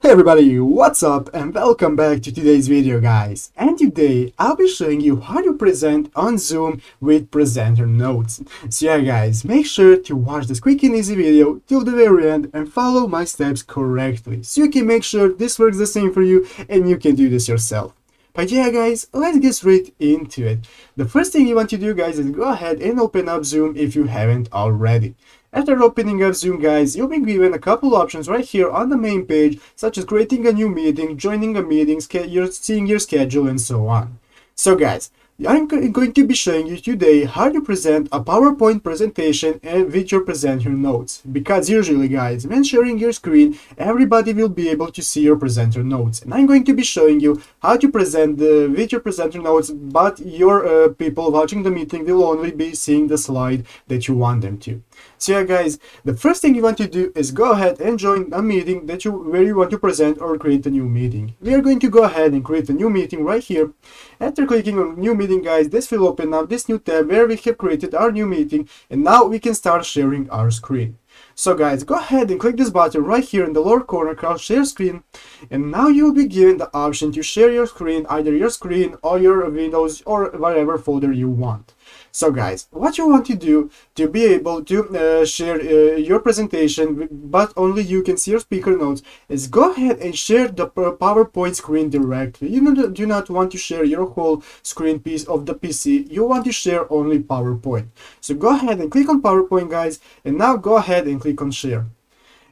Hey everybody, what's up and welcome back to today's video guys. And today I'll be showing you how to present on Zoom with presenter notes. So yeah guys, make sure to watch this quick and easy video till the very end and follow my steps correctly so you can make sure this works the same for you and you can do this yourself. But yeah guys, let's get straight into it. The first thing you want to do guys is go ahead and open up Zoom if you haven't already. After opening up Zoom guys, you'll be given a couple options right here on the main page, such as creating a new meeting, joining a meeting, seeing your schedule and so on. So guys, I'm going to be showing you today how to present a PowerPoint presentation and with your presenter notes. Because usually guys, when sharing your screen, everybody will be able to see your presenter notes. And I'm going to be showing you how to present with your presenter notes, but your people watching the meeting will only be seeing the slide that you want them to. So yeah guys, the first thing you want to do is go ahead and join a meeting where you want to present or create a new meeting. We are going to go ahead and create a new meeting right here. After clicking on new meeting guys, this will open up this new tab where we have created our new meeting, and now we can start sharing our screen. So guys, go ahead and click this button right here in the lower corner called share screen, and now you will be given the option to share your screen, either your screen or your windows or whatever folder you want. So guys, what you want to do to be able to share your presentation, but only you can see your speaker notes, is go ahead and share the PowerPoint screen directly. You do not want to share your whole screen piece of the PC. You want to share only PowerPoint. So go ahead and click on PowerPoint guys, and now go ahead and click on share.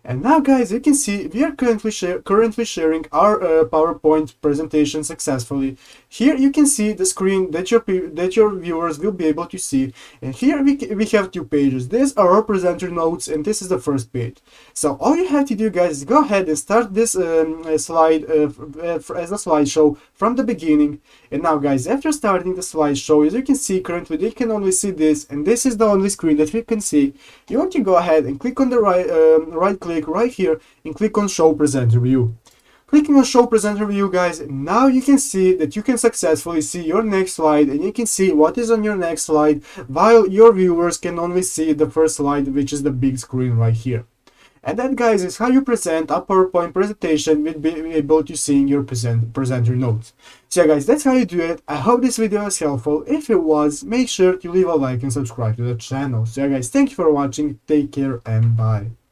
And now guys, you can see we are currently sharing our PowerPoint presentation successfully. Here you can see the screen that your viewers will be able to see. And here we have two pages. These are our presenter notes and this is the first page. So all you have to do guys is go ahead and start this slide as a slideshow from the beginning. And now guys, after starting the slideshow, as you can see currently they can only see this, and this is the only screen that we can see. You want to go ahead and click on the right click right here and click on show presenter view. Clicking on show presenter view guys, now you can see that you can successfully see your next slide, and you can see what is on your next slide while your viewers can only see the first slide, which is the big screen right here. And that guys is how you present a PowerPoint presentation with being able to see your presenter notes. So yeah, guys, that's how you do it. I hope this video was helpful. If it was, make sure to leave a like and subscribe to the channel. So yeah, guys, thank you for watching. Take care and bye.